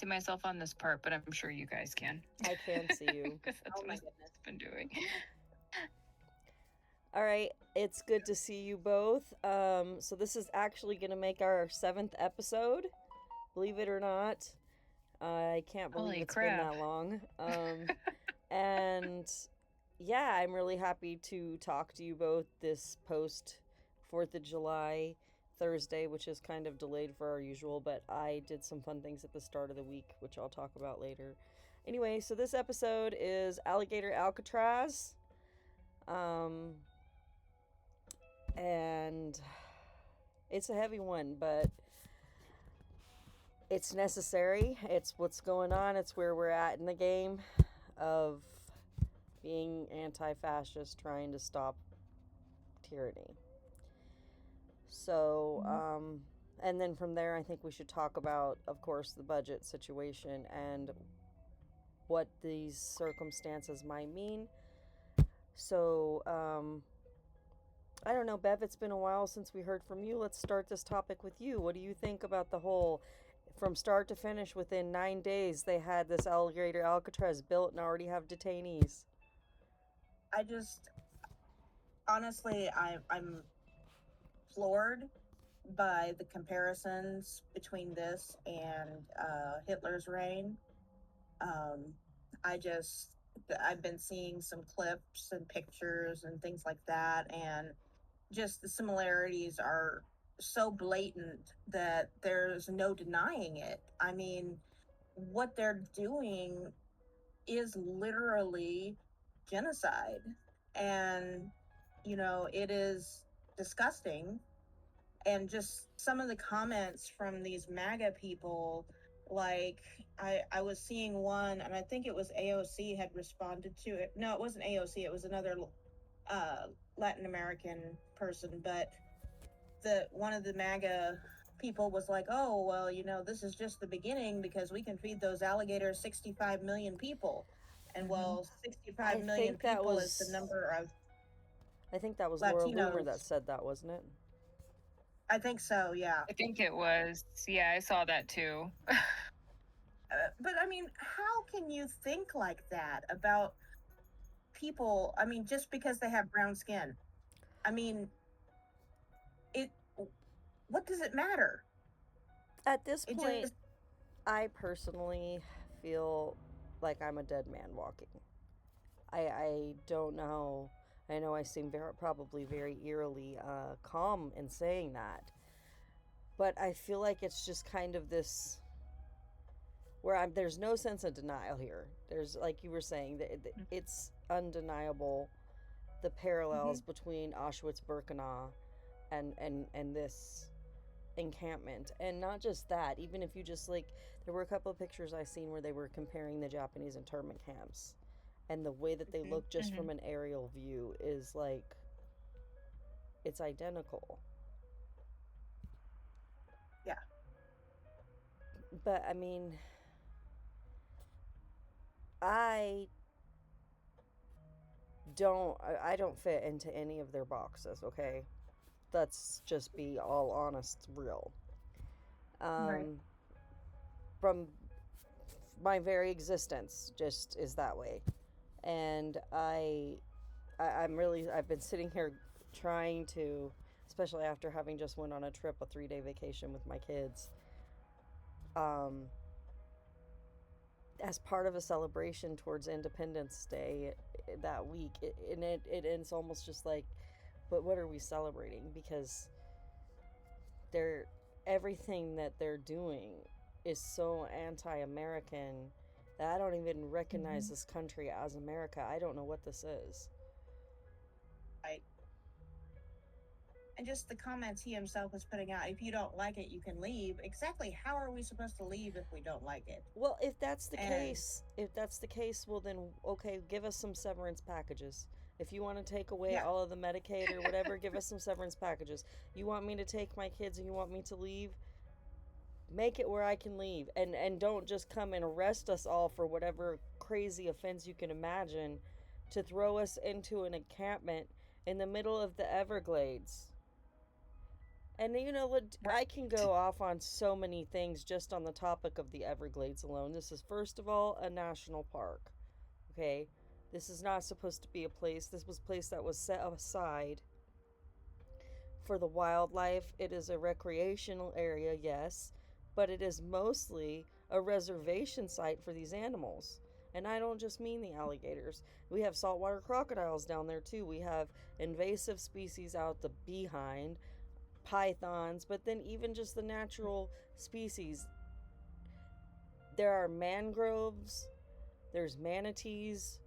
see myself on this part, but I'm sure you guys can. I can see you. Because that's what I've been doing. All right, it's good to see you both. So this is actually going to make our 7th episode, believe it or not. I can't believe Holy it's crap. been that long. And yeah, I'm really happy to talk to you both this post 4th of July Thursday, which is kind of delayed for our usual, but I did some fun things at the start of the week, which I'll talk about later. Anyway, so this episode is Alligator Alcatraz. And it's a heavy one, but it's necessary. It's what's going on. It's where we're at in the game of being anti-fascist, trying to stop tyranny. So, and then from there, I think we should talk about, of course, the budget situation and what these circumstances might mean. So, I don't know, Bev, it's been a while since we heard from you. Let's start this topic with you. What do you think about the whole, from start to finish, within 9 days, they had this Alligator Alcatraz built and already have detainees? Honestly, I'm floored by the comparisons between this and Hitler's reign. I've been seeing some clips and pictures and things like that, and just the similarities are so blatant that there's no denying it. I mean, what they're doing is literally genocide. And, it is disgusting. And just some of the comments from these MAGA people, like I was seeing one, and I think it was AOC had responded to it. No, it wasn't AOC, it was another Latin American person, but one of the MAGA people was like, oh, well, this is just the beginning because we can feed those alligators 65 million people. And well, 65 million people is the number of I think that was Latinos. Laura Loomer that said that, wasn't it? I think so, yeah. I think it was. Yeah, I saw that too. But I mean, how can you think like that about people? I mean, just because they have brown skin. I mean, what does it matter? At this point, I personally feel like I'm a dead man walking. I don't know. I know I seem probably very eerily calm in saying that. But I feel like it's just kind of this where there's no sense of denial here. There's, like you were saying, it's undeniable the parallels between Auschwitz-Birkenau and this encampment. And not just that, even if you just there were a couple of pictures I seen where they were comparing the Japanese internment camps, and the way that they look just from an aerial view is it's identical. Yeah. But I mean, I don't fit into any of their boxes, okay? Let's just be all honest, real. Right. From my very existence just is that way. And I've been sitting here trying to, especially after having just went on a 3-day vacation with my kids, as part of a celebration towards Independence Day that week, it's almost just like, but what are we celebrating? Because everything that they're doing is so anti-American that I don't even recognize this country as America. I don't know what this is. Right. And just the comments he himself was putting out, if you don't like it, you can leave. Exactly how are we supposed to leave if we don't like it? Well, if that's the case, well then, okay, give us some severance packages. If you want to take away all of the Medicaid or whatever, give us some severance packages. You want me to take my kids and you want me to leave? Make it where I can leave. And don't just come and arrest us all for whatever crazy offense you can imagine to throw us into an encampment in the middle of the Everglades. And I can go off on so many things just on the topic of the Everglades alone. This is, first of all, a national park. Okay? This is not supposed to be a place. This was a place that was set aside for the wildlife. It is a recreational area, yes, but it is mostly a reservation site for these animals. And I don't just mean the alligators. We have saltwater crocodiles down there too. We have invasive species out the behind, pythons, but then even just the natural species. There are mangroves, there's manatees,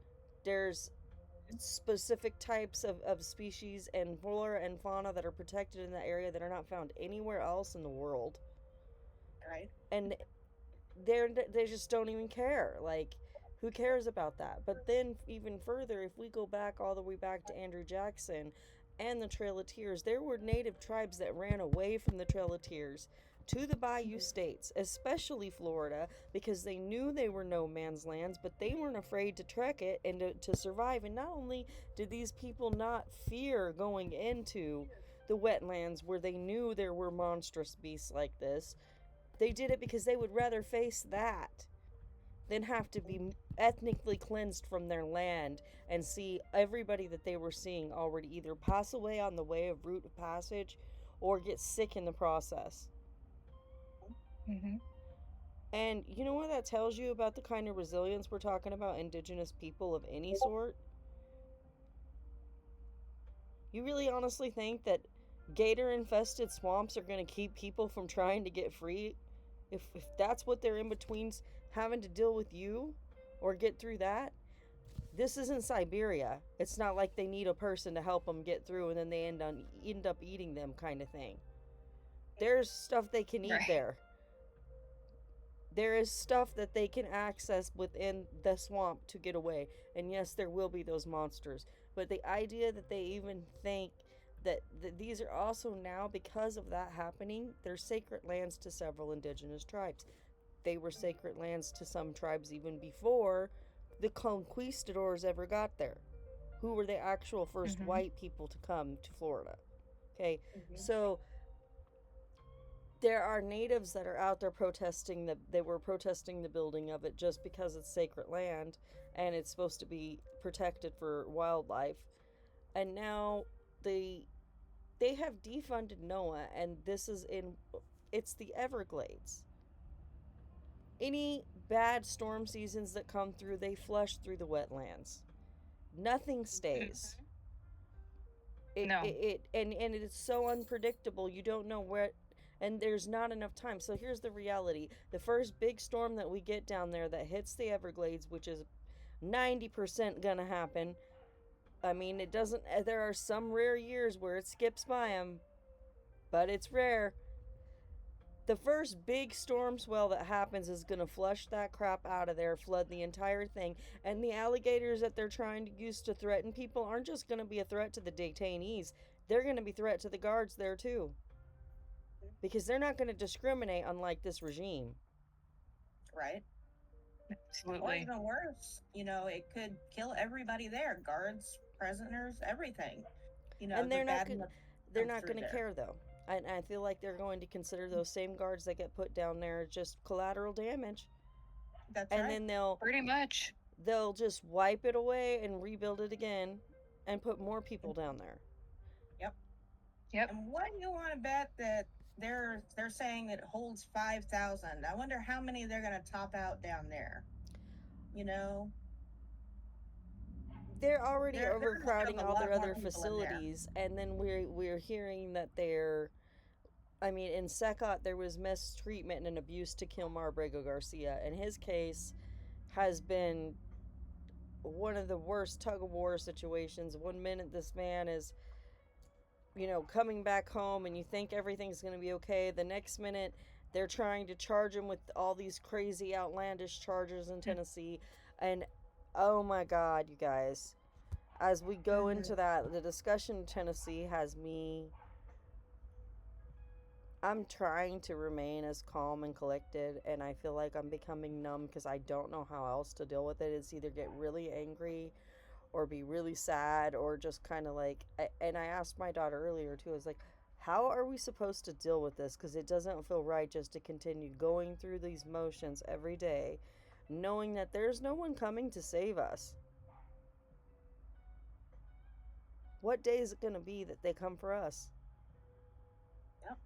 there's specific types of species and flora and fauna that are protected in that area that are not found anywhere else in the world. Right. And they just don't even care. Like, who cares about that? But then even further, if we go back all the way back to Andrew Jackson and the Trail of Tears, there were native tribes that ran away from the Trail of Tears to the bayou states, especially Florida, because they knew they were no man's lands, but they weren't afraid to trek it and to survive. And not only did these people not fear going into the wetlands where they knew there were monstrous beasts like this, they did it because they would rather face that than have to be ethnically cleansed from their land and see everybody that they were seeing already either pass away on the way of route of passage or get sick in the process. Mm-hmm. And you know what that tells you about the kind of resilience we're talking about indigenous people of any sort? You really honestly think that gator infested swamps are going to keep people from trying to get free? If that's what they're in between having to deal with you or get through that? This isn't Siberia. It's not like they need a person to help them get through and then they end up eating them kind of thing. There's stuff they can eat there. There is stuff that they can access within the swamp to get away. And yes, there will be those monsters. But the idea that they even think that these are also now, because of that happening, they're sacred lands to several indigenous tribes. They were sacred lands to some tribes even before the conquistadors ever got there, who were the actual first white people to come to Florida. Okay, so there are natives that are out there protesting they were protesting the building of it just because it's sacred land and it's supposed to be protected for wildlife. And now they have defunded NOAA, and it's the Everglades. Any bad storm seasons that come through, they flush through the wetlands. Nothing stays. No. And it's so unpredictable. You don't know where, and there's not enough time. So here's the reality. The first big storm that we get down there that hits the Everglades, which is 90% gonna happen. I mean, it doesn't, there are some rare years where it skips by them, but it's rare. The first big storm swell that happens is going to flush that crap out of there, flood the entire thing. And the alligators that they're trying to use to threaten people aren't just going to be a threat to the detainees. They're going to be a threat to the guards there too. Because they're not going to discriminate, unlike this regime. Right. Absolutely. Or even worse, it could kill everybody there. Guards, prisoners, everything. And they're not going to care though. And I feel like they're going to consider those same guards that get put down there just collateral damage. That's right. And then they'll just wipe it away and rebuild it again and put more people down there. Yep. And what do you want to bet that they're saying it holds 5,000? I wonder how many they're going to top out down there. They're already overcrowding all their other facilities, and then we're hearing that in Secot there was mistreatment and abuse to Kilmar Brego Garcia, and his case has been one of the worst tug-of-war situations. One minute this man is, coming back home and you think everything's going to be okay. The next minute they're trying to charge him with all these crazy outlandish charges in Tennessee, and oh my God, you guys. As we go into that, the discussion in Tennessee has me... I'm trying to remain as calm and collected, and I feel like I'm becoming numb because I don't know how else to deal with it. It's either get really angry or be really sad or just kind of like... And I asked my daughter earlier, too. I was like, How are we supposed to deal with this? Because it doesn't feel right just to continue going through these motions every day, knowing that there's no one coming to save us. What day is it going to be that they come for us? Yep.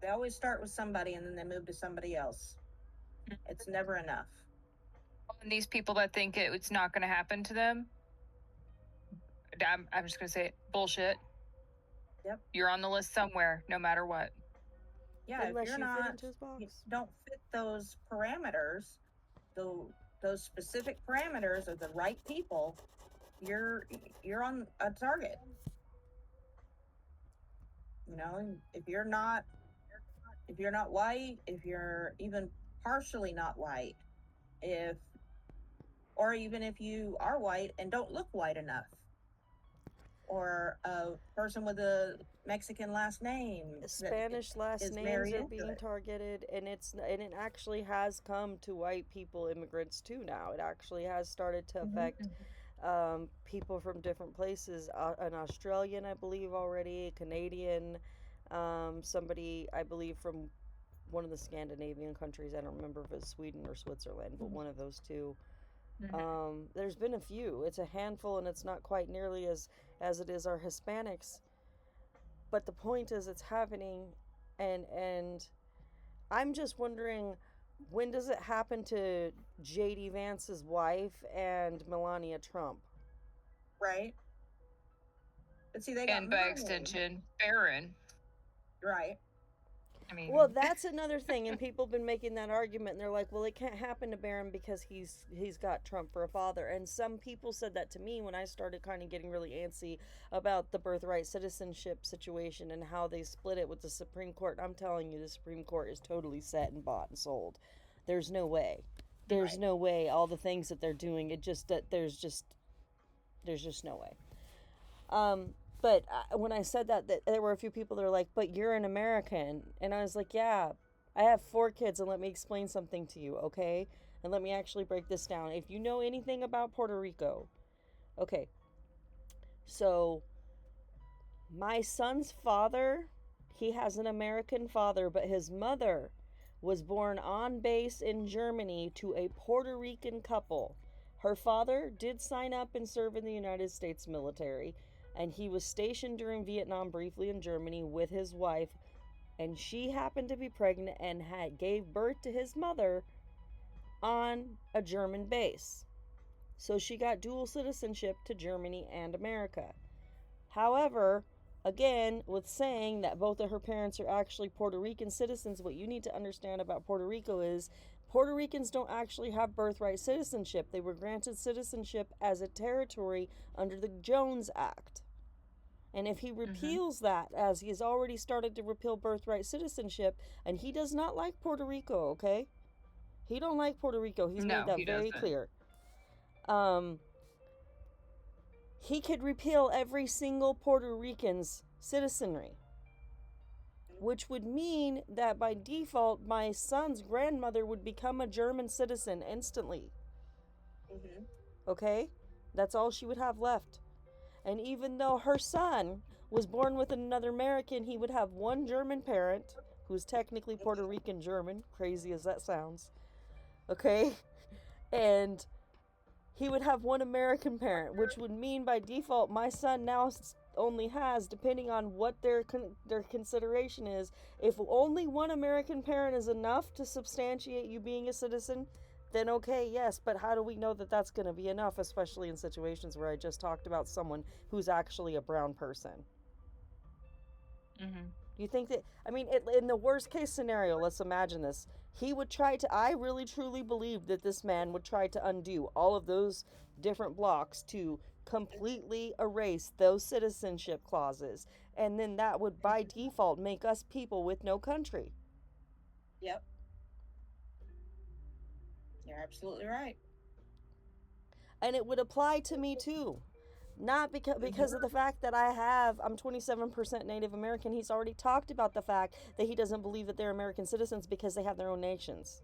They always start with somebody and then they move to somebody else. It's never enough. And these people that think it's not going to happen to them, I'm just going to say it, bullshit. Yep. You're on the list somewhere, no matter what. Yeah, Unless if you're you fit not, into his box. you don't fit those parameters, those specific parameters of the right people, you're on a target. You know, if you're not white, if you're even partially not white, or even if you are white and don't look white enough, or a person with a Mexican last name, Spanish last names are being targeted, and it actually has come to white people, immigrants too now. It actually has started to affect people from different places. An Australian, I believe, already, a Canadian, somebody, I believe, from one of the Scandinavian countries. I don't remember if it's Sweden or Switzerland, but one of those two. There's been a few. It's a handful, and it's not quite nearly as it is our Hispanics. But the point is, it's happening, and I'm just wondering, when does it happen to J.D. Vance's wife and Melania Trump? Right. But see, they got and by extension, Barron. Right. I mean, well, that's another thing, and people have been making that argument, and they're like, well, it can't happen to Barron because he's got Trump for a father. And some people said that to me when I started kind of getting really antsy about the birthright citizenship situation and how they split it with the Supreme Court. I'm telling you, the Supreme Court is totally set and bought and sold. There's no way. There's no way. All the things that they're doing, there's just no way. But when I said that there were a few people that are like, but you're an American. And I was like, yeah, I have 4 kids, and let me explain something to you, okay? And let me actually break this down. If you know anything about Puerto Rico, okay. So, my son's father, he has an American father, but his mother was born on base in Germany to a Puerto Rican couple. Her father did sign up and serve in the United States military. And he was stationed during Vietnam briefly in Germany with his wife, and she happened to be pregnant and gave birth to his mother on a German base. So she got dual citizenship to Germany and America. However, again, with saying that both of her parents are actually Puerto Rican citizens, what you need to understand about Puerto Rico is Puerto Ricans don't actually have birthright citizenship. They were granted citizenship as a territory under the Jones Act. And if he repeals that, as he has already started to repeal birthright citizenship, and he does not like Puerto Rico, okay? He don't like Puerto Rico. He's made that very clear. He could repeal every single Puerto Rican's citizenry, which would mean that by default, my son's grandmother would become a German citizen instantly. Okay? That's all she would have left. And even though her son was born with another American, he would have one German parent, who's technically Puerto Rican German, crazy as that sounds, okay? And he would have one American parent, which would mean by default my son now only has, depending on what their consideration is, if only one American parent is enough to substantiate you being a citizen, then okay, yes, but how do we know that that's going to be enough, especially in situations where I just talked about someone who's actually a brown person? You think that, I mean, in the worst case scenario, let's imagine this. He would try to, I really truly believe that this man would try to undo all of those different blocks to completely erase those citizenship clauses. And then that would, by default, make us people with no country. Yep. You're absolutely right. And it would apply to me too. Not because of the fact that I'm 27% Native American. He's already talked about the fact that he doesn't believe that they're American citizens because they have their own nations.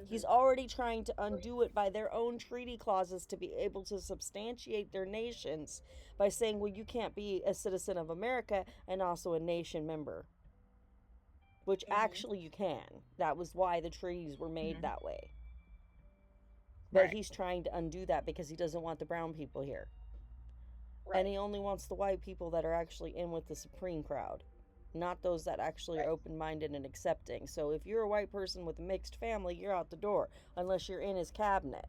He's already trying to undo it by their own treaty clauses to be able to substantiate their nations by saying, well, you can't be a citizen of America and also a nation member. Which actually you can. That was why the treaties were made that way. But he's trying to undo that because he doesn't want the brown people here. And he only wants the white people that are actually in with the supreme crowd, not those that actually are open-minded and accepting. So if you're a white person with a mixed family, you're out the door unless you're in his cabinet.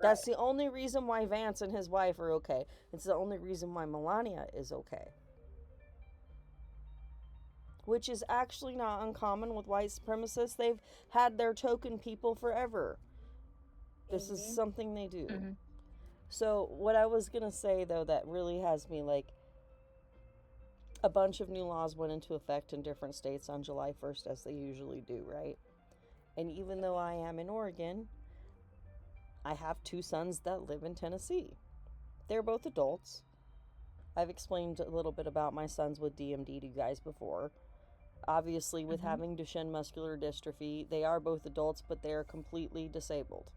That's the only reason why Vance and his wife are okay. It's the only reason why Melania is okay. Which is actually not uncommon with white supremacists. They've had their token people forever. This is something they do. So what I was going to say, though, that really has me like, a bunch of new laws went into effect in different states on July 1st, as they usually do, right? And even though I am in Oregon, I have 2 sons that live in Tennessee. They're both adults. I've explained a little bit about my sons with DMD to you guys before. Obviously, with having Duchenne muscular dystrophy, they are both adults, but they are completely disabled.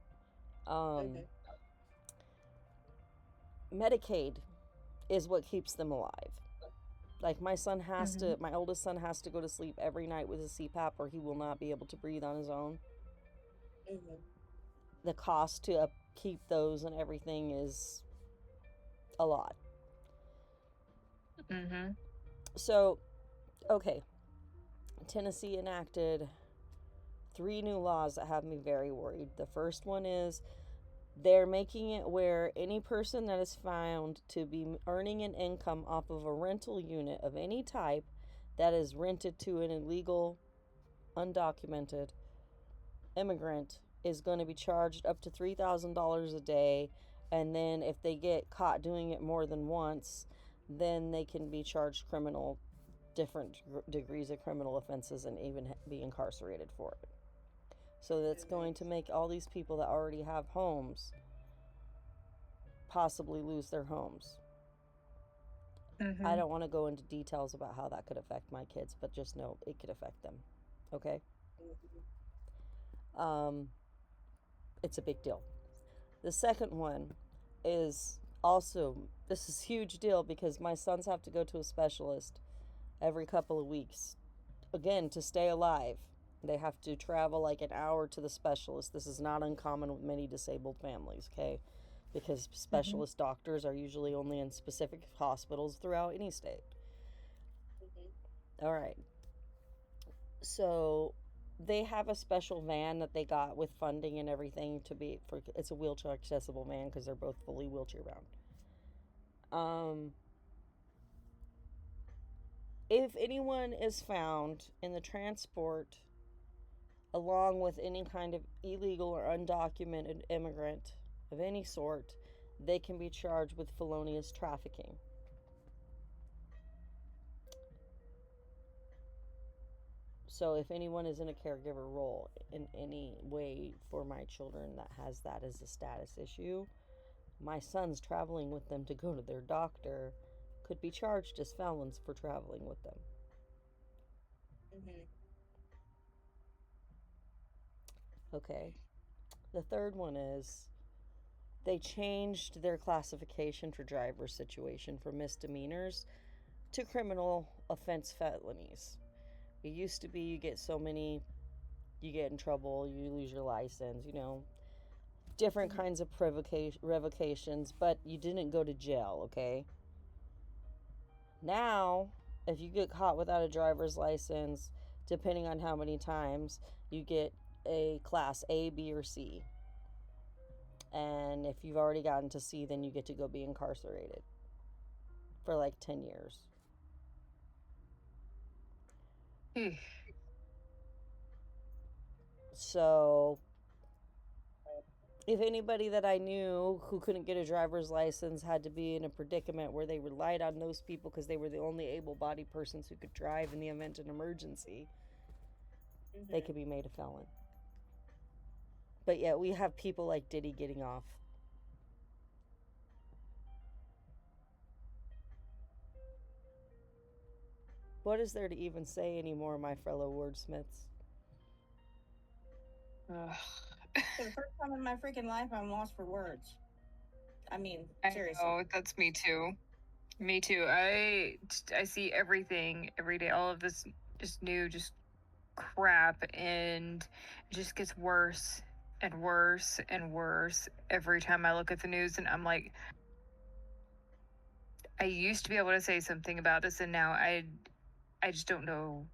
Medicaid is what keeps them alive. Like, my son has to, my oldest son has to go to sleep every night with a CPAP or he will not be able to breathe on his own. The cost to upkeep those and everything is a lot. So, okay. Tennessee enacted 3 new laws that have me very worried. The first one is they're making it where any person that is found to be earning an income off of a rental unit of any type that is rented to an illegal, undocumented immigrant is going to be charged up to $3,000 a day. And then if they get caught doing it more than once, then they can be charged different degrees of criminal offenses and even be incarcerated for it. So that's going to make all these people that already have homes possibly lose their homes. I don't want to go into details about how that could affect my kids, but just know it could affect them. Okay? It's a big deal. The second one is also, this is a huge deal because my sons have to go to a specialist every couple of weeks, again, to stay alive. They have to travel like an hour to the specialist. This is not uncommon with many disabled families, okay? Because specialist doctors are usually only in specific hospitals throughout any state. All right. So they have a special van that they got with funding and everything it's a wheelchair accessible van because they're both fully wheelchair bound. If anyone is found in the transport along with any kind of illegal or undocumented immigrant of any sort, they can be charged with felonious trafficking. So if anyone is in a caregiver role in any way for my children that has that as a status issue, my sons traveling with them to go to their doctor could be charged as felons for traveling with them. Okay. The third one is they changed their classification for driver situation from misdemeanors to criminal offense felonies. It used to be you get so many, you get in trouble, you lose your license, different kinds of revocations, but you didn't go to jail, okay? Now, if you get caught without a driver's license, depending on how many times, you get a class A, B, or C. And if you've already gotten to C, then you get to go be incarcerated for like 10 years. So, if anybody that I knew who couldn't get a driver's license had to be in a predicament where they relied on those people because they were the only able-bodied persons who could drive in the event of an emergency, they could be made a felon. But yet we have people like Diddy getting off. What is there to even say anymore, my fellow wordsmiths? Ugh. For the first time in my freaking life, I'm lost for words. I mean, I seriously. know, that's me too. Me too. I see everything every day. All of this just new, just crap, and it just gets worse and worse and worse every time I look at the news. And I'm like, I used to be able to say something about this, and now I just don't know.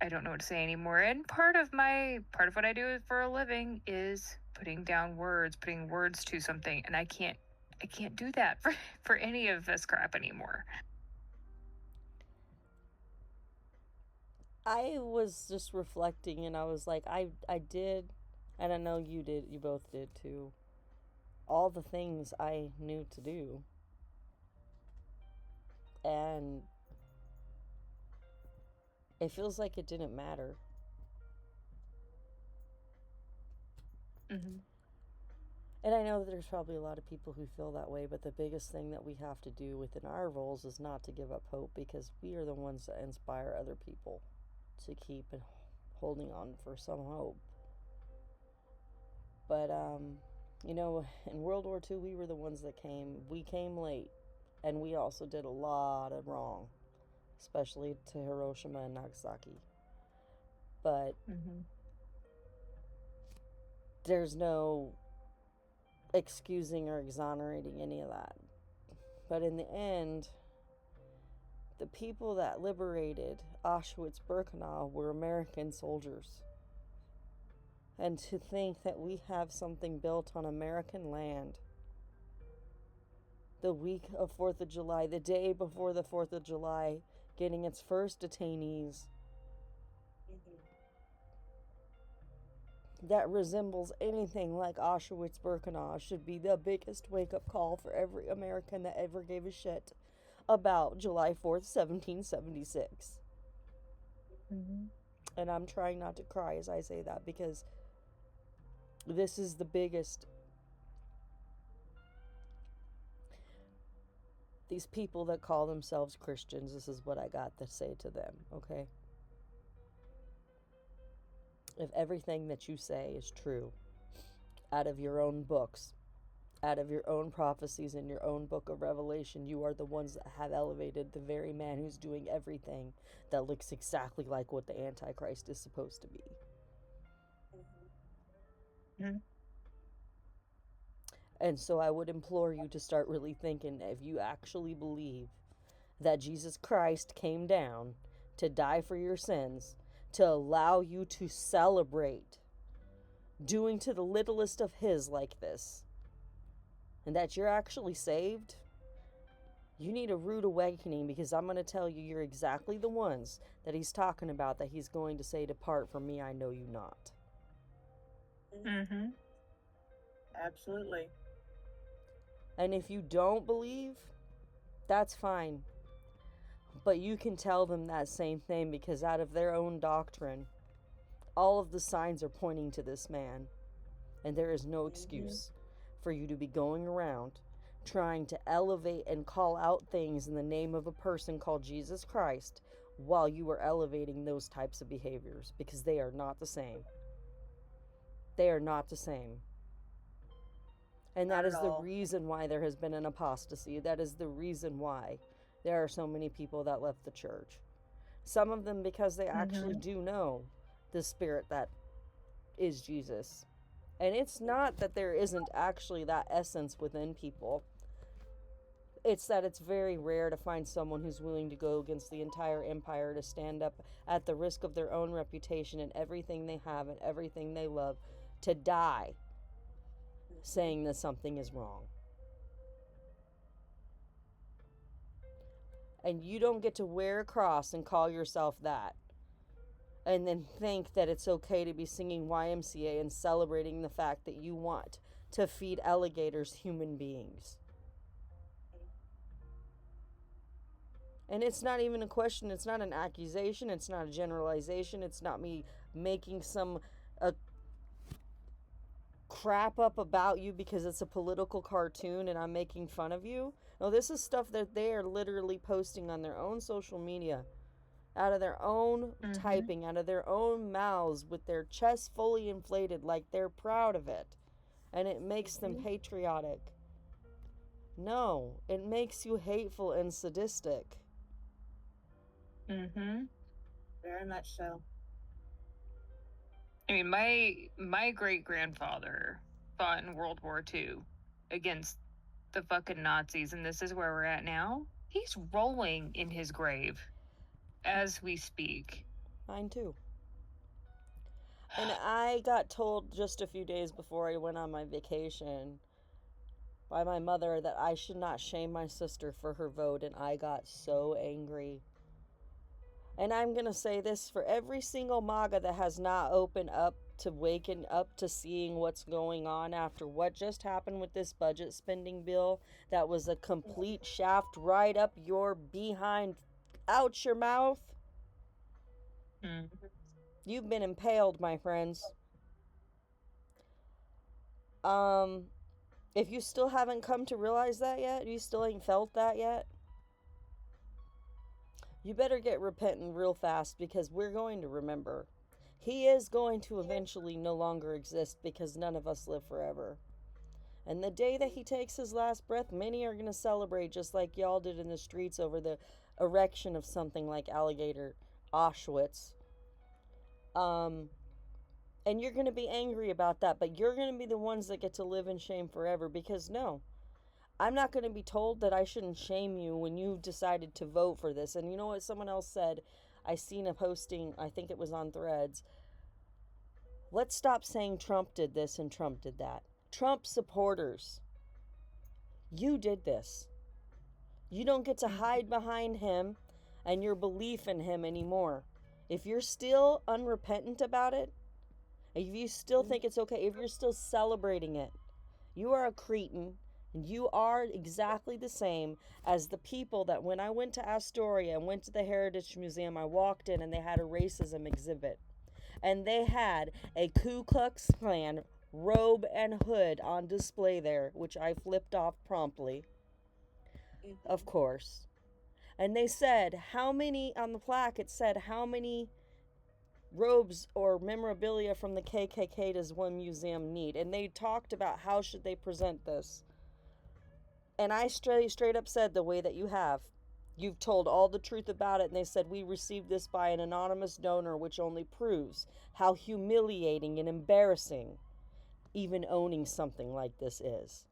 I don't know what to say anymore. And part of what I do for a living is putting words to something, and I can't do that for any of this crap anymore. I was just reflecting and I was like, I did, and I know you did, you both did too, all the things I knew to do. And it feels like it didn't matter. Mm-hmm. And I know that there's probably a lot of people who feel that way, but the biggest thing that we have to do within our roles is not to give up hope, because we are the ones that inspire other people to keep holding on for some hope. But, in World War II, we were the ones that we came late, and we also did a lot of wrong, especially to Hiroshima and Nagasaki. But Mm-hmm. there's no excusing or exonerating any of that. But in the end, the people that liberated Auschwitz-Birkenau were American soldiers. And to think that we have something built on American land the week of 4th of July, the day before the 4th of July, getting its first detainees, that resembles anything like Auschwitz-Birkenau should be the biggest wake-up call for every American that ever gave a shit about July 4th, 1776. Mm-hmm. And I'm trying not to cry as I say that, because this is the biggest. These people that call themselves Christians, this is what I got to say to them, okay? If everything that you say is true, out of your own books, out of your own prophecies in your own book of Revelation, you are the ones that have elevated the very man who's doing everything that looks exactly like what the Antichrist is supposed to be. Mm-hmm. And so I would implore you to start really thinking, if you actually believe that Jesus Christ came down to die for your sins, to allow you to celebrate doing to the littlest of his like this, and that you're actually saved, you need a rude awakening, because I'm going to tell you, you're exactly the ones that he's talking about, that he's going to say, "Depart from me, I know you not." Mm-hmm. Absolutely. And if you don't believe, that's fine. But you can tell them that same thing, because out of their own doctrine, all of the signs are pointing to this man. And there is no excuse for you to be going around trying to elevate and call out things in the name of a person called Jesus Christ while you are elevating those types of behaviors, because they are not the same. They are not the same. And that is the reason why there has been an apostasy. That is the reason why there are so many people that left the church. Some of them because they actually do know the spirit that is Jesus. And it's not that there isn't actually that essence within people. It's that it's very rare to find someone who's willing to go against the entire empire, to stand up at the risk of their own reputation and everything they have and everything they love, to die saying that something is wrong. And you don't get to wear a cross and call yourself that, and then think that it's okay to be singing YMCA and celebrating the fact that you want to feed alligators human beings. And it's not even a question, it's not an accusation, it's not a generalization, it's not me making some crap up about you because it's a political cartoon and I'm making fun of you. No, this is stuff that they are literally posting on their own social media out of their own Mm-hmm. typing, out of their own mouths, with their chests fully inflated like they're proud of it, and it makes them patriotic. No, it makes you hateful and sadistic. Mm-hmm. Very much so. I mean, my great grandfather fought in World War II against the fucking Nazis, and this is where we're at now. He's rolling in his grave as we speak. Mine too. And I got told just a few days before I went on my vacation by my mother that I should not shame my sister for her vote, and I got so angry. And I'm going to say this for every single MAGA that has not opened up to waking up to seeing what's going on after what just happened with this budget spending bill that was a complete shaft right up your behind, out your mouth. Mm-hmm. You've been impaled, my friends. If you still haven't come to realize that yet, you still ain't felt that yet, you better get repentant real fast, because we're going to remember. He is going to eventually no longer exist, because none of us live forever. And the day that he takes his last breath, many are going to celebrate just like y'all did in the streets over the erection of something like Alligator Auschwitz. And you're going to be angry about that, but you're going to be the ones that get to live in shame forever, because no, I'm not going to be told that I shouldn't shame you when you decided to vote for this. And you know what someone else said? I seen a posting, I think it was on Threads. Let's stop saying Trump did this and Trump did that. Trump supporters, you did this. You don't get to hide behind him and your belief in him anymore. If you're still unrepentant about it, if you still think it's okay, if you're still celebrating it, you are a cretin, and you are exactly the same as the people that when I went to Astoria and went to the Heritage Museum, I walked in and they had a racism exhibit. And they had a Ku Klux Klan robe and hood on display there, which I flipped off promptly, of course. And they said, how many, on the plaque it said, how many robes or memorabilia from the KKK does one museum need? And they talked about how should they present this. And I straight up said the way that you have. You've told all the truth about it. And they said, we received this by an anonymous donor, which only proves how humiliating and embarrassing even owning something like this is.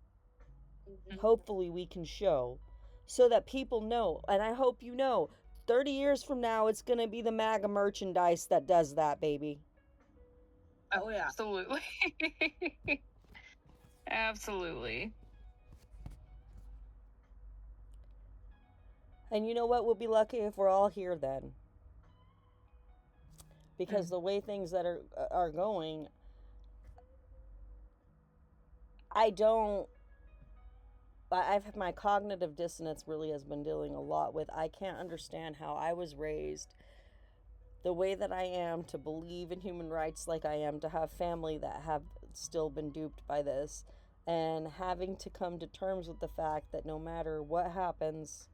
Hopefully we can show so that people know. And I hope you know, 30 years from now, it's going to be the MAGA merchandise that does that, baby. Oh, yeah. Absolutely. Absolutely. And you know what? We'll be lucky if we're all here then. Because the way things that are going, I've my cognitive dissonance really has been dealing a lot with. I can't understand how I was raised the way that I am, to believe in human rights like I am, to have family that have still been duped by this, and having to come to terms with the fact that no matter what happens,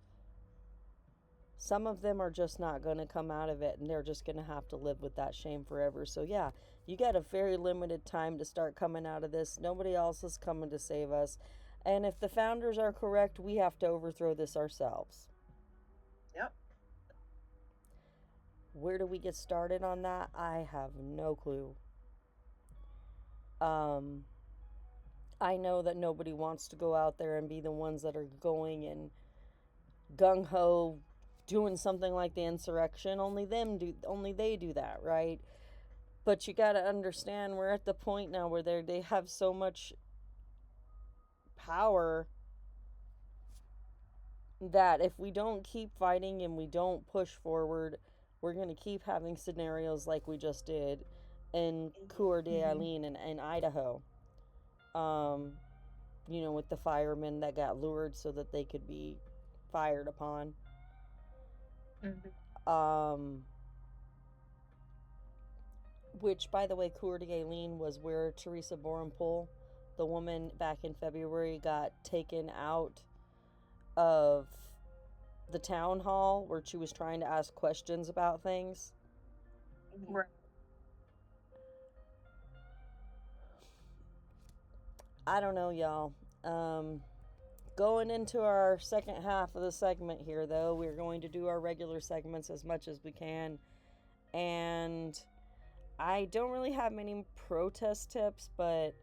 some of them are just not going to come out of it, and they're just going to have to live with that shame forever. So yeah, you got a very limited time to start coming out of this. Nobody else is coming to save us. And if the founders are correct, we have to overthrow this ourselves. Yep. Where do we get started on that? I have no clue. I know that nobody wants to go out there and be the ones that are going and gung-ho doing something like the insurrection. Only they do that, right? But you got to understand, we're at the point now where they have so much power that if we don't keep fighting and we don't push forward, we're going to keep having scenarios like we just did in Coeur d'Alene in Idaho. With the firemen that got lured so that they could be fired upon. Which, by the way, Coeur d'Alene was where Teresa Borenpool, the woman back in February, got taken out of the town hall where she was trying to ask questions about things. Right. I don't know, y'all. Going into our second half of the segment here, though, we're going to do our regular segments as much as we can. And I don't really have many protest tips, but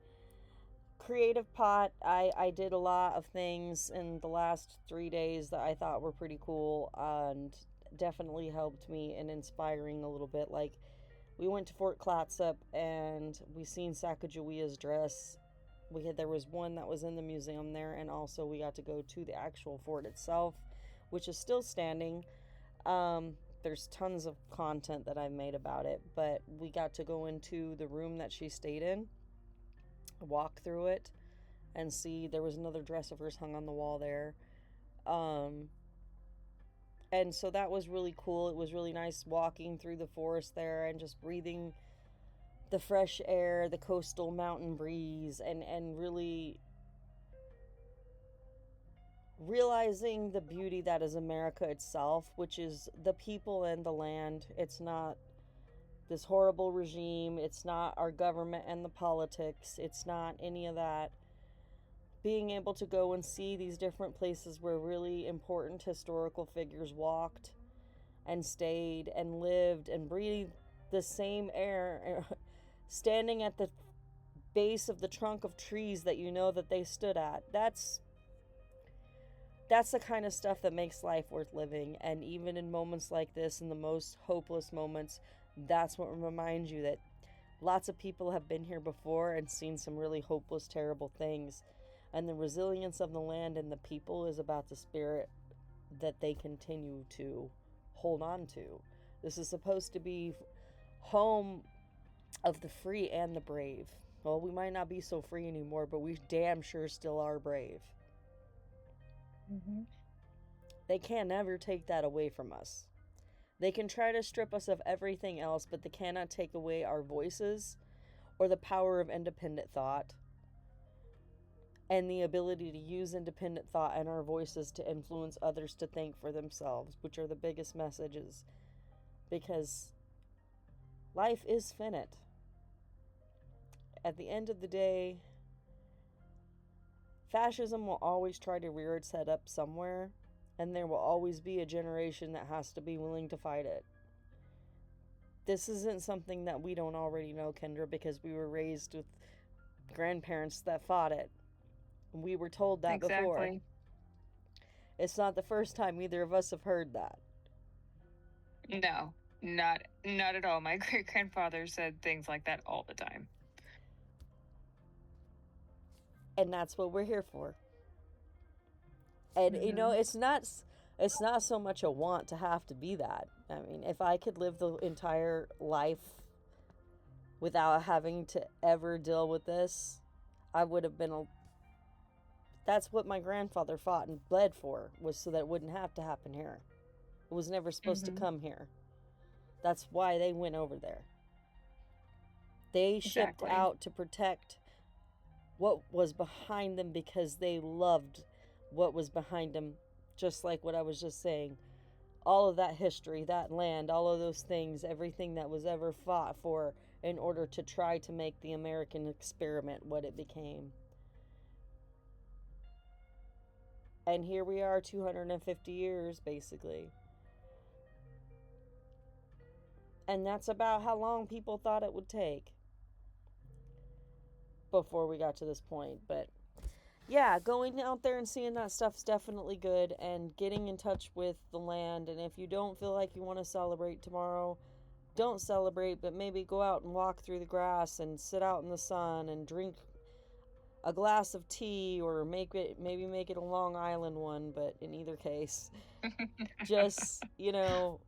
Creative Pot, I did a lot of things in the last 3 days that I thought were pretty cool and definitely helped me in inspiring a little bit. Like, we went to Fort Clatsop and we seen Sacagawea's dress. There was one that was in the museum there, and also we got to go to the actual fort itself, which is still standing. There's tons of content that I've made about it, but we got to go into the room that she stayed in, walk through it, and see there was another dress of hers hung on the wall there. And so that was really cool. It was really nice walking through the forest there and just breathing the fresh air, the coastal mountain breeze, and really realizing the beauty that is America itself, which is the people and the land. It's not this horrible regime. It's not our government and the politics. It's not any of that. Being able to go and see these different places where really important historical figures walked and stayed and lived and breathed the same air, standing at the base of the trunk of trees that you know that they stood at. That's the kind of stuff that makes life worth living. And even in moments like this, in the most hopeless moments, that's what reminds you that lots of people have been here before and seen some really hopeless, terrible things. And the resilience of the land and the people is about the spirit that they continue to hold on to. This is supposed to be home of the free and the brave. Well, we might not be so free anymore, but we damn sure still are brave. Mm-hmm. They can't ever take that away from us. They can try to strip us of everything else, but they cannot take away our voices or the power of independent thought and the ability to use independent thought and our voices to influence others to think for themselves, which are the biggest messages. Because life is finite. At the end of the day, fascism will always try to rear its head up somewhere, and there will always be a generation that has to be willing to fight it. This isn't something that we don't already know, Kindra, because we were raised with grandparents that fought it. We were told that before. It's not the first time either of us have heard that. No, not at all. My great grandfather said things like that all the time. And that's what we're here for. And you know, it's not so much a want to have to be that. I mean, if I could live the entire life without having to ever deal with this, I would have been that's what my grandfather fought and bled for, was so that it wouldn't have to happen here. It was never supposed to come here. That's why they went over there. They shipped out to protect what was behind them because they loved what was behind them, just like what I was just saying. All of that history, that land, all of those things, everything that was ever fought for in order to try to make the American experiment what it became. And here we are 250 years, basically. And that's about how long people thought it would take before we got to this point. But yeah, going out there and seeing that stuff's definitely good, and getting in touch with the land. And if you don't feel like you want to celebrate tomorrow, don't celebrate, but maybe go out and walk through the grass and sit out in the sun and drink a glass of tea, or maybe make it a Long Island one. But in either case, just, you know,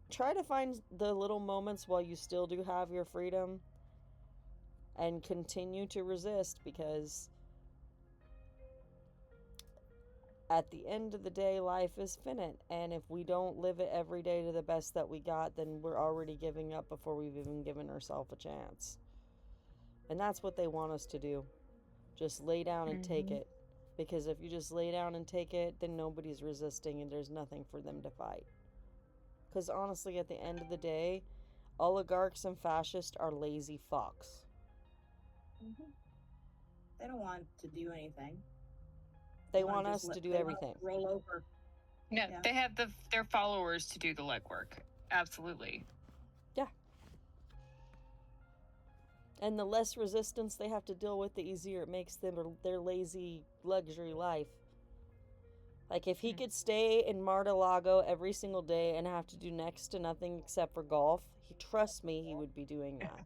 try to find the little moments while you still do have your freedom and continue to resist, because at the end of the day, life is finite, and if we don't live it every day to the best that we got, then we're already giving up before we've even given ourselves a chance. And that's what they want us to do. Just lay down and take it. Because if you just lay down and take it, then nobody's resisting and there's nothing for them to fight. Because honestly, at the end of the day, oligarchs and fascists are lazy fucks. Mm-hmm. They don't want to do anything. They want us to do everything. Roll over. No, yeah. They have their followers to do the legwork. Absolutely. Yeah. And the less resistance they have to deal with, the easier it makes them their lazy luxury life. Like, if he could stay in Mar-a-Lago every single day and have to do next to nothing except for golf, trust me, he would be doing that.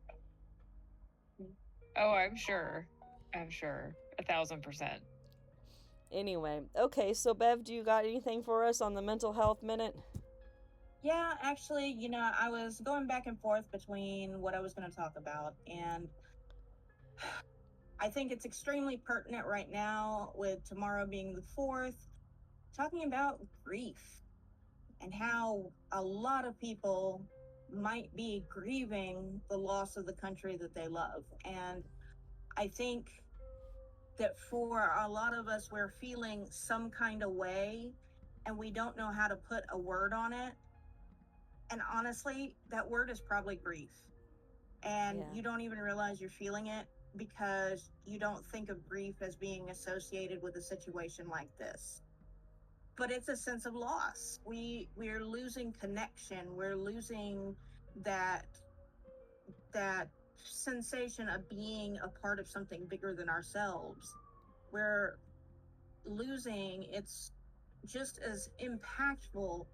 Oh, I'm sure. 1,000%. Anyway, okay, so Bev, do you got anything for us on the mental health minute? Yeah, actually, I was going back and forth between what I was going to talk about, and I think it's extremely pertinent right now, with tomorrow being the 4th, talking about grief and how a lot of people might be grieving the loss of the country that they love. And I think that for a lot of us, we're feeling some kind of way and we don't know how to put a word on it. And honestly, that word is probably grief. And you don't even realize you're feeling it because you don't think of grief as being associated with a situation like this. But it's a sense of loss. We're losing connection. We're losing that sensation of being a part of something bigger than ourselves. We're losing, it's just as impactful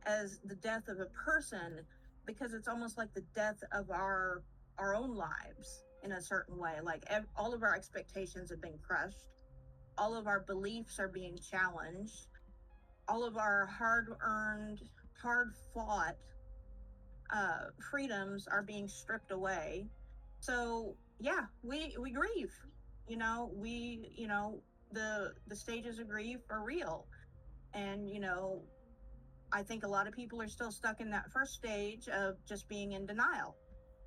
as the death of a person, because it's almost like the death of our own lives in a certain way. Like all of our expectations have been crushed. All of our beliefs are being challenged. All of our hard-earned, hard-fought freedoms are being stripped away. So yeah, we grieve. The stages of grief are real, and I think a lot of people are still stuck in that first stage of just being in denial.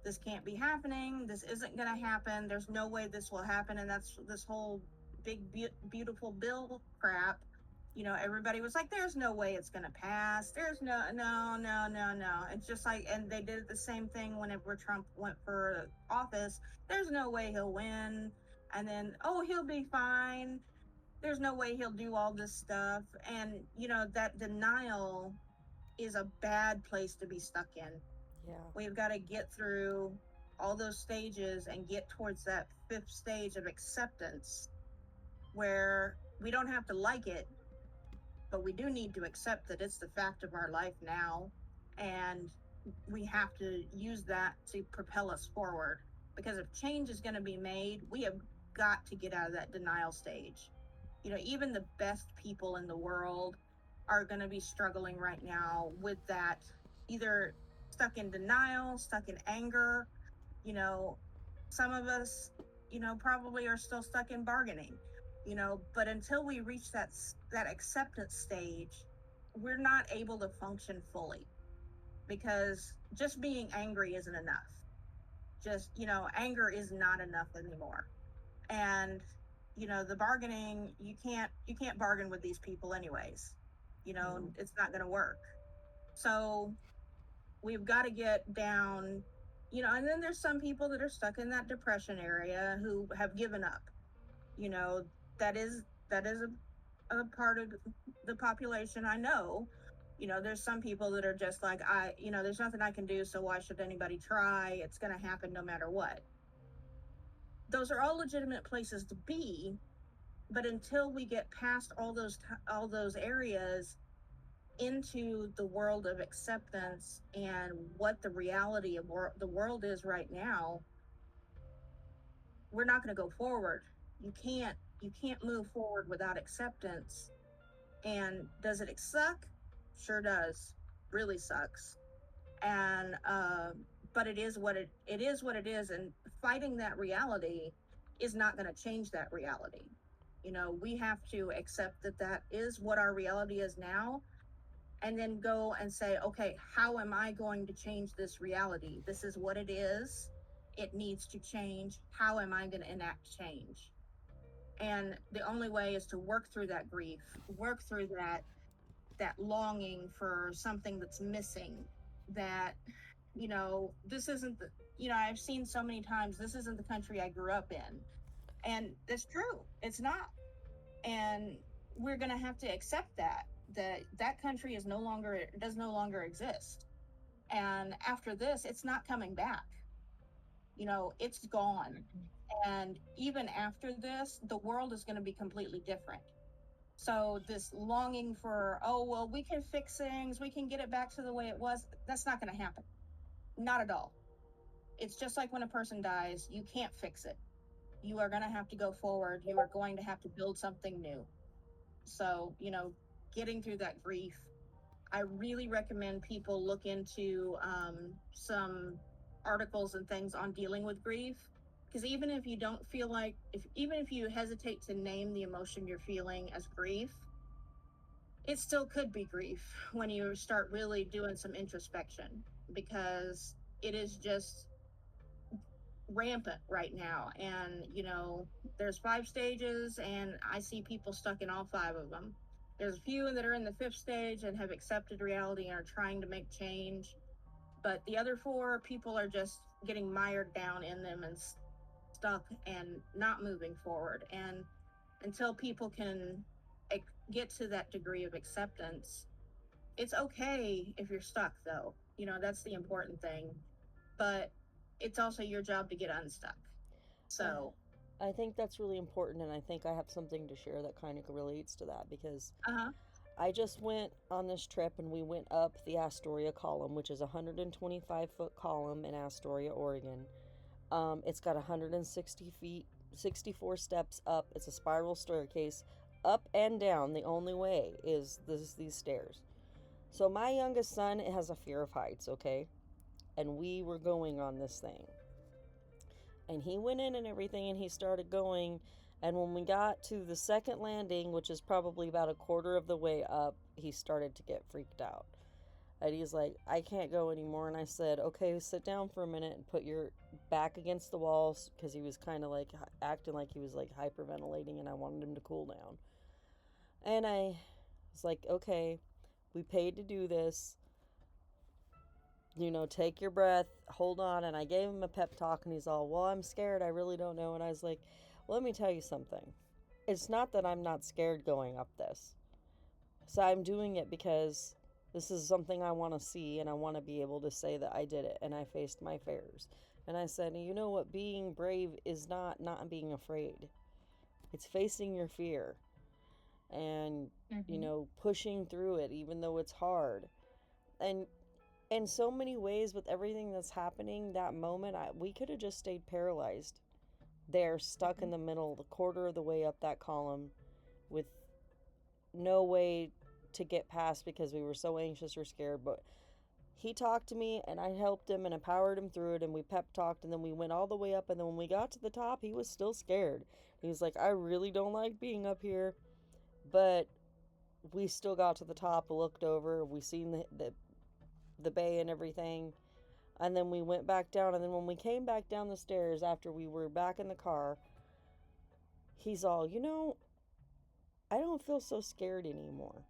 This can't be happening. This isn't going to happen. There's no way this will happen. And that's this whole big, beautiful bill crap. Everybody was like, there's no way it's going to pass. There's no. It's just like, and they did the same thing whenever Trump went for office. There's no way he'll win. And then, he'll be fine. There's no way he'll do all this stuff. And, that denial is a bad place to be stuck in. Yeah. We've got to get through all those stages and get towards that 5th stage of acceptance, where we don't have to like it, but we do need to accept that it's the fact of our life now. And we have to use that to propel us forward. Because if change is going to be made, we have got to get out of that denial stage. Even the best people in the world are going to be struggling right now with that, either stuck in denial, stuck in anger. Some of us, probably are still stuck in bargaining, but until we reach that acceptance stage, we're not able to function fully, because just being angry isn't enough. Just, anger is not enough anymore. And the bargaining, you can't bargain with these people anyways. It's not going to work. So we've got to get down, and then there's some people that are stuck in that depression area who have given up. That is a part of the population. I know, there's some people that are just like, there's nothing I can do, so why should anybody try? It's going to happen no matter what. Those are all legitimate places to be, but until we get past all those areas into the world of acceptance and what the reality of the world is right now, we're not going to go forward. You can't move forward without acceptance. And does it suck? Sure does. Really sucks. And but it is what it is, and fighting that reality is not going to change that reality. We have to accept that is what our reality is now, and then go and say, okay, how am I going to change this reality? This is what it is. It needs to change. How am I going to enact change? And the only way is to work through that grief, work through that longing for something that's missing, that, this isn't the, I've seen so many times, this isn't the country I grew up in. And that's true. It's not. And we're going to have to accept that country does no longer exist. And after this, it's not coming back. It's gone. And even after this, the world is going to be completely different. So this longing for, oh, well, we can fix things, we can get it back to the way it was, that's not going to happen. Not at all. It's just like when a person dies, you can't fix it. You are going to have to go forward. You are going to have to build something new. So, getting through that grief, I really recommend people look into some articles and things on dealing with grief. Because even if you don't feel like, even if you hesitate to name the emotion you're feeling as grief, it still could be grief when you start really doing some introspection, because it is just rampant right now. And, there's 5 stages, and I see people stuck in all 5 of them. There's a few that are in the 5th stage and have accepted reality and are trying to make change. But the other 4, people are just getting mired down in them and stuck and not moving forward. And until people can get to that degree of acceptance, it's okay if you're stuck, though. That's the important thing. But it's also your job to get unstuck. So I think that's really important, and I think I have something to share that kind of relates to that, because I just went on this trip and we went up the Astoria column, which is a 125-foot column in Astoria, Oregon. It's got 160 feet, 64 steps up. It's a spiral staircase up and down. The only way is these stairs. So my youngest son has a fear of heights, okay? And we were going on this thing. And he went in and everything, and he started going. And when we got to the second landing, which is probably about a quarter of the way up, he started to get freaked out. And he's like, I can't go anymore. And I said, okay, sit down for a minute and put your back against the walls, because he was kind of like acting like he was like hyperventilating, and I wanted him to cool down. And I was like, okay, we paid to do this. Take your breath, hold on. And I gave him a pep talk, and he's all, well, I'm scared, I really don't know. And I was like, well, let me tell you something. It's not that I'm not scared going up this. So I'm doing it because this is something I want to see, and I want to be able to say that I did it and I faced my fears. And I said, you know what, being brave is not being afraid. It's facing your fear and, pushing through it, even though it's hard. And in so many ways, with everything that's happening, that moment, we could have just stayed paralyzed there, stuck in the middle, the quarter of the way up that column, with no way to get past because we were so anxious or scared. But he talked to me, and I helped him and empowered him through it, and we pep talked, and then we went all the way up. And then when we got to the top, he was still scared. He was like, I really don't like being up here. But we still got to the top, looked over, we seen the bay and everything. And then we went back down. And then when we came back down the stairs after we were back in the car, he's all, I don't feel so scared anymore.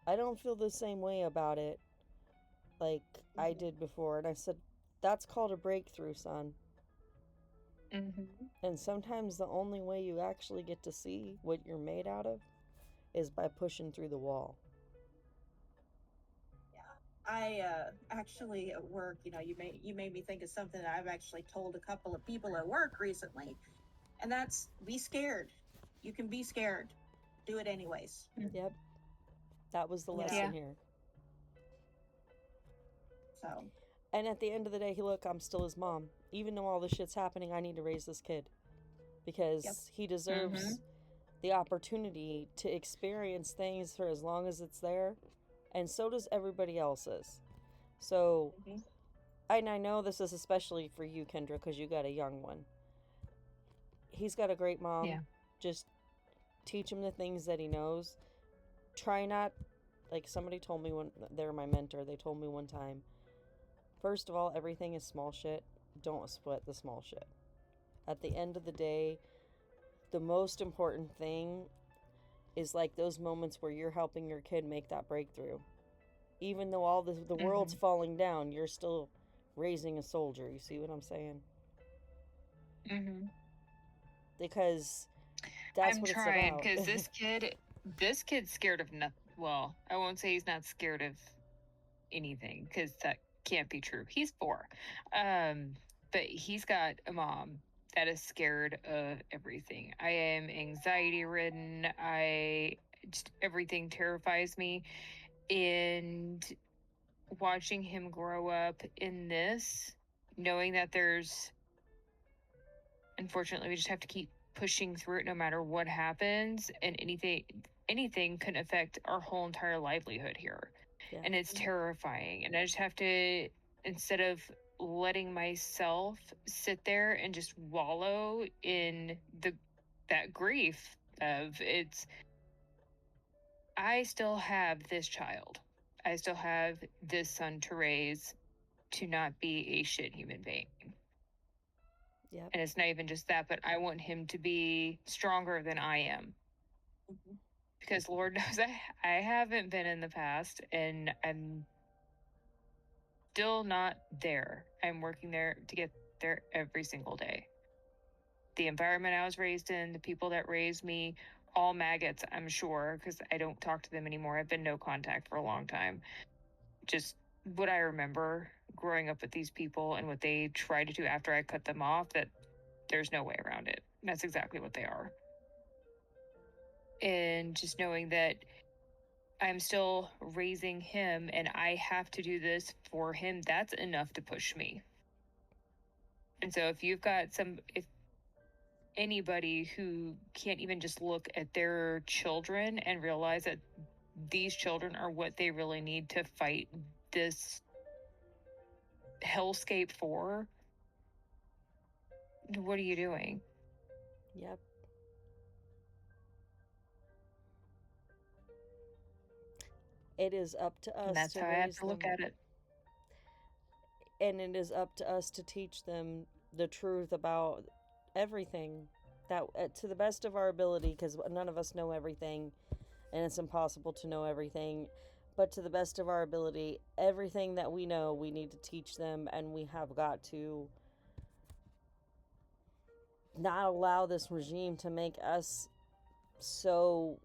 I don't feel the same way about it like I did before. And I said, that's called a breakthrough, son. And sometimes the only way you actually get to see what you're made out of is by pushing through the wall. I actually at work, you made me think of something that I've actually told a couple of people at work recently, and that's be scared. You can be scared. Do it anyways. Yep. That was the lesson here. So. And at the end of the day, look, I'm still his mom. Even though all this shit's happening, I need to raise this kid. Because he deserves the opportunity to experience things for as long as it's there. And so does everybody else's. So, and I know this is especially for you, Kindra, because you got a young one. He's got a great mom. Yeah. Just teach him the things that he knows. Try not, like somebody told me when they're my mentor, they told me one time, first of all, everything is small shit. Don't sweat the small shit. At the end of the day, the most important thing is like those moments where you're helping your kid make that breakthrough. Even though all the world's Mm-hmm. falling down, you're still raising a soldier. You see what I'm saying? Mm-hmm. Because that's I'm what it's trying about. because this kid's scared of nothing. Well, I won't say he's not scared of anything because that can't be true. He's 4, but he's got a mom that is scared of everything. I am anxiety ridden. I just everything terrifies me, and watching him grow up in this, knowing that there's unfortunately we just have to keep pushing through it no matter what happens, and anything can affect our whole entire livelihood here. Yeah. And it's terrifying, and I just have to, instead of letting myself sit there and just wallow in that grief of it's, I still have this child, I still have this son to raise, to not be a shit human being. Yep. And it's not even just that, but I want him to be stronger than I am. Mhm. Because Lord knows I haven't been in the past, and I'm still not there. I'm working there to get there every single day. The environment I was raised in, the people that raised me, all maggots, I'm sure, because I don't talk to them anymore. I've been no contact for a long time. Just what I remember growing up with these people and what they tried to do after I cut them off, that there's no way around it. That's exactly what they are. And just knowing that I'm still raising him and I have to do this for him, that's enough to push me. And so if anybody who can't even just look at their children and realize that these children are what they really need to fight this hellscape for, what are you doing? Yep. It is up to And us that's to how I have raise to look them. at it. And it is up to us to teach them the truth about everything, that to the best of our ability, because none of us know everything and it's impossible to know everything, but to the best of our ability, everything that we know we need to teach them, and we have got to not allow this regime to make us so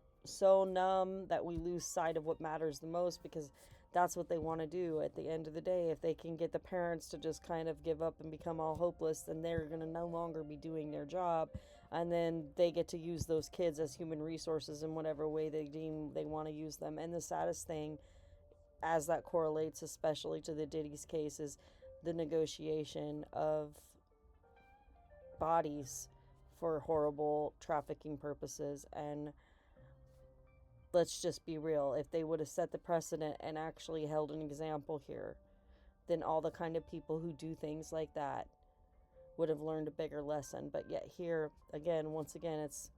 numb that we lose sight of what matters the most, because that's what they want to do at the end of the day. If they can get the parents to just kind of give up and become all hopeless, then they're going to no longer be doing their job, and then they get to use those kids as human resources in whatever way they deem they want to use them. And the saddest thing, as that correlates especially to the Diddy's case, is the negotiation of bodies for horrible trafficking purposes. And let's just be real, if they would have set the precedent and actually held an example here, then all the kind of people who do things like that would have learned a bigger lesson. But yet here again, once again, it's,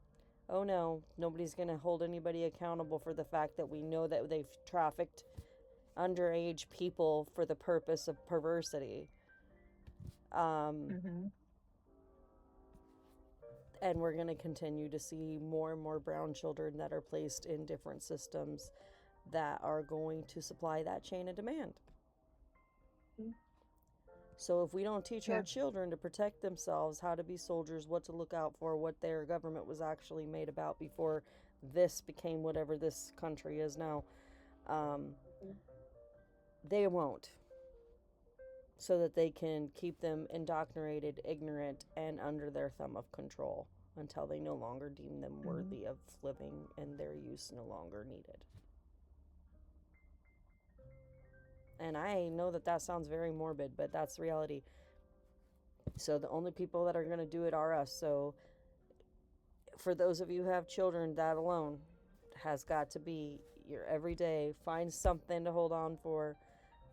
oh no, nobody's going to hold anybody accountable for the fact that we know that they've trafficked underage people for the purpose of perversity. Mm-hmm. And we're going to continue to see more and more brown children that are placed in different systems that are going to supply that chain of demand. So if we don't teach our children to protect themselves, how to be soldiers, what to look out for, what their government was actually made about before this became whatever this country is now, they won't. So that they can keep them indoctrinated, ignorant, and under their thumb of control until they no longer deem them worthy of living and their use no longer needed. And I know that that sounds very morbid, but that's the reality. So the only people that are going to do it are us. So for those of you who have children, that alone has got to be your everyday. Find something to hold on for.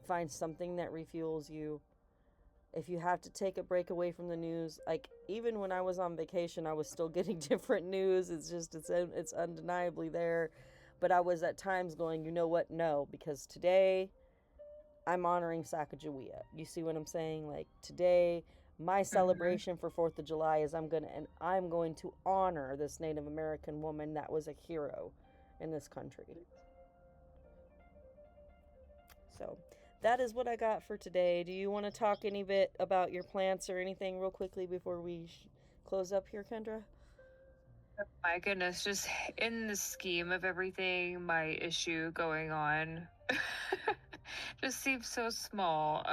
Find something that refuels you. If you have to take a break away from the news, like even when I was on vacation, I was still getting different news. It's undeniably there. But I was at times going, you know what? No, because today I'm honoring Sacagawea. You see what I'm saying? Like today My Mm-hmm. celebration for 4th of July is I'm going to honor this Native American woman that was a hero in this country. So that is what I got for today. Do you want to talk any bit about your plants or anything real quickly before we close up here, Kendra? My goodness, just in the scheme of everything, my issue going on just seems so small.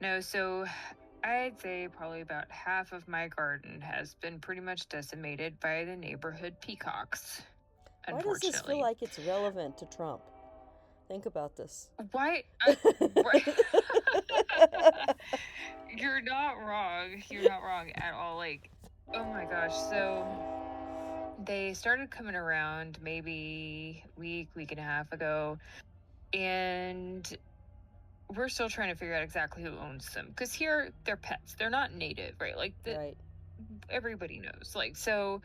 No, so I'd say probably about half of my garden has been pretty much decimated by the neighborhood peacocks, Why does this feel unfortunately. like it's relevant to Trump? Think about this. Why? Why? You're not wrong. You're not wrong at all. Like, oh my gosh. So they started coming around maybe week and a half ago, and we're still trying to figure out exactly who owns them. Because here, they're pets. They're not native, right? Like, Right. everybody knows. Like, so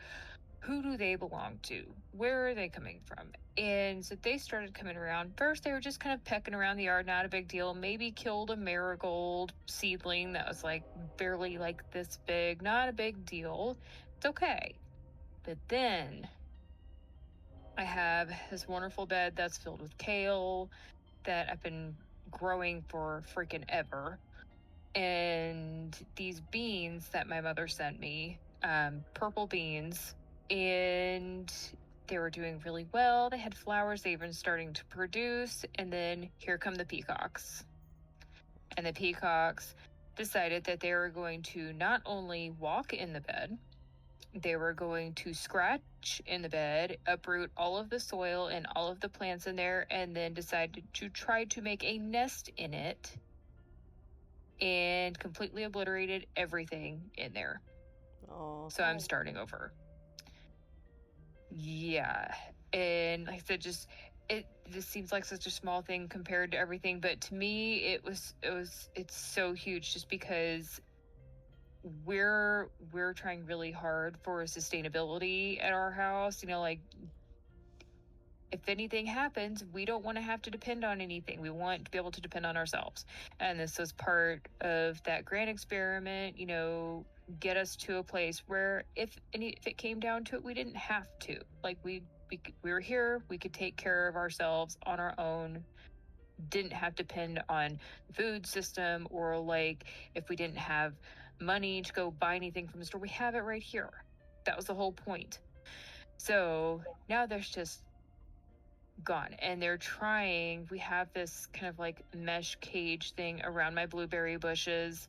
who do they belong to? Where are they coming from? And so they started coming around. First, they were just kind of pecking around the yard, not a big deal. Maybe killed a marigold seedling that was like barely like this big, not a big deal. It's okay. But then I have this wonderful bed that's filled with kale that I've been growing for freaking ever. And these beans that my mother sent me, purple beans, and they were doing really well. They had flowers, they even starting to produce, and then here come the peacocks. And the peacocks decided that they were going to not only walk in the bed, they were going to scratch in the bed, uproot all of the soil and all of the plants in there, and then decided to try to make a nest in it and completely obliterated everything in there. Oh. So I'm starting over. Yeah. And like I said, just it just seems like such a small thing compared to everything, but to me it's so huge just because we're trying really hard for sustainability at our house. Like if anything happens, we don't want to have to depend on anything. We want to be able to depend on ourselves. And this was part of that grant experiment, get us to a place where if it came down to it, we didn't have to. Like we were here, we could take care of ourselves on our own. Didn't have to depend on the food system, or like if we didn't have money to go buy anything from the store, we have it right here. That was the whole point. So now there's just gone, and we have this kind of like mesh cage thing around my blueberry bushes,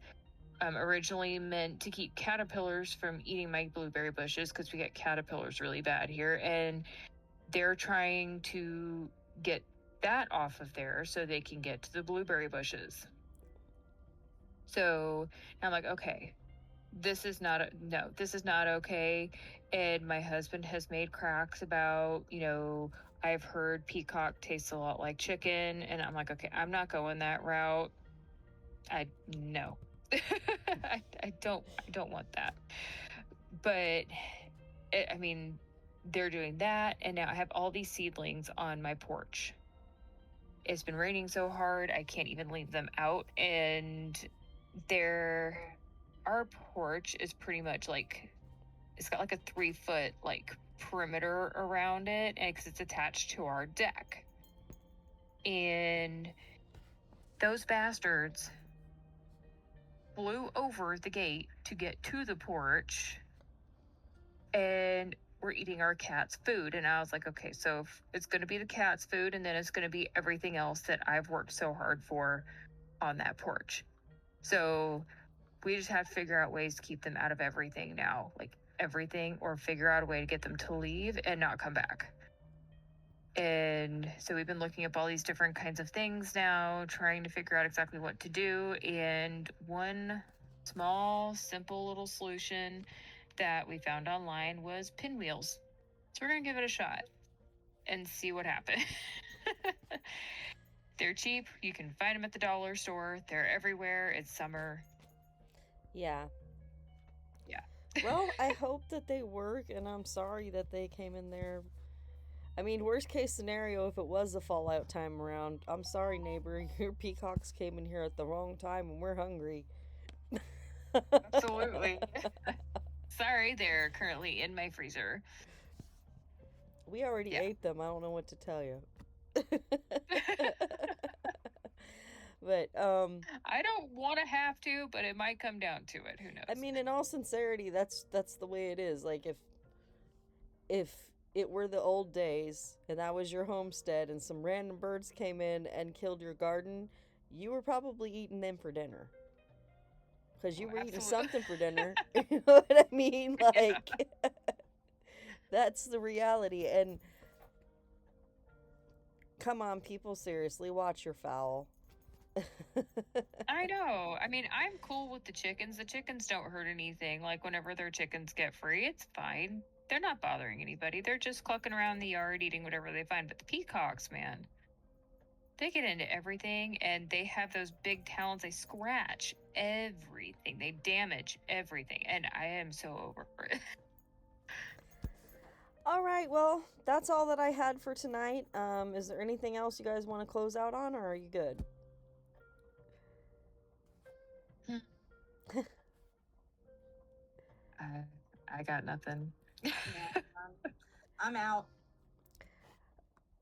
originally meant to keep caterpillars from eating my blueberry bushes because we get caterpillars really bad here, and they're trying to get that off of there so they can get to the blueberry bushes. So I'm like, okay, this is not okay. And my husband has made cracks about, I've heard peacock tastes a lot like chicken, and I'm like, okay, I'm not going that route. I no. I don't want that. But I mean, they're doing that, and now I have all these seedlings on my porch. It's been raining so hard, I can't even leave them out, and they're our porch is pretty much like it's got like a 3 foot like perimeter around it, and because it's attached to our deck. And those bastards flew over the gate to get to the porch and were eating our cat's food. And I was like, okay, so it's going to be the cat's food, and then it's going to be everything else that I've worked so hard for on that porch. So we just have to figure out ways to keep them out of everything now, like everything, or figure out a way to get them to leave and not come back. And so we've been looking up all these different kinds of things now, trying to figure out exactly what to do. And one small, simple little solution that we found online was pinwheels. So we're going to give it a shot and see what happens. They're cheap. You can find them at the dollar store. They're everywhere. It's summer. Yeah. Yeah. Well, I hope that they work, and I'm sorry that they came in there. I mean, worst case scenario, if it was a fallout time around, I'm sorry, neighbor, your peacocks came in here at the wrong time and we're hungry. Absolutely. Sorry, they're currently in my freezer. We already Yeah. ate them. I don't know what to tell you. But I don't want to have to, but it might come down to it. Who knows? I mean, in all sincerity, that's the way it is. Like if it were the old days and that was your homestead and some random birds came in and killed your garden, you were probably eating them for dinner. Because you were eating something for dinner. You know what I mean? Like, yeah. That's the reality. And come on, people, seriously, watch your fowl. I know. I mean, I'm cool with the chickens. The chickens don't hurt anything. Like, whenever their chickens get free, it's fine. They're not bothering anybody. They're just clucking around the yard eating whatever they find. But the peacocks, man, they get into everything and they have those big talons. They scratch everything, they damage everything. And I am so over it. All right, well, that's all that I had for tonight. Is there anything else you guys want to close out on, or are you good? I got nothing. Yeah, I'm out.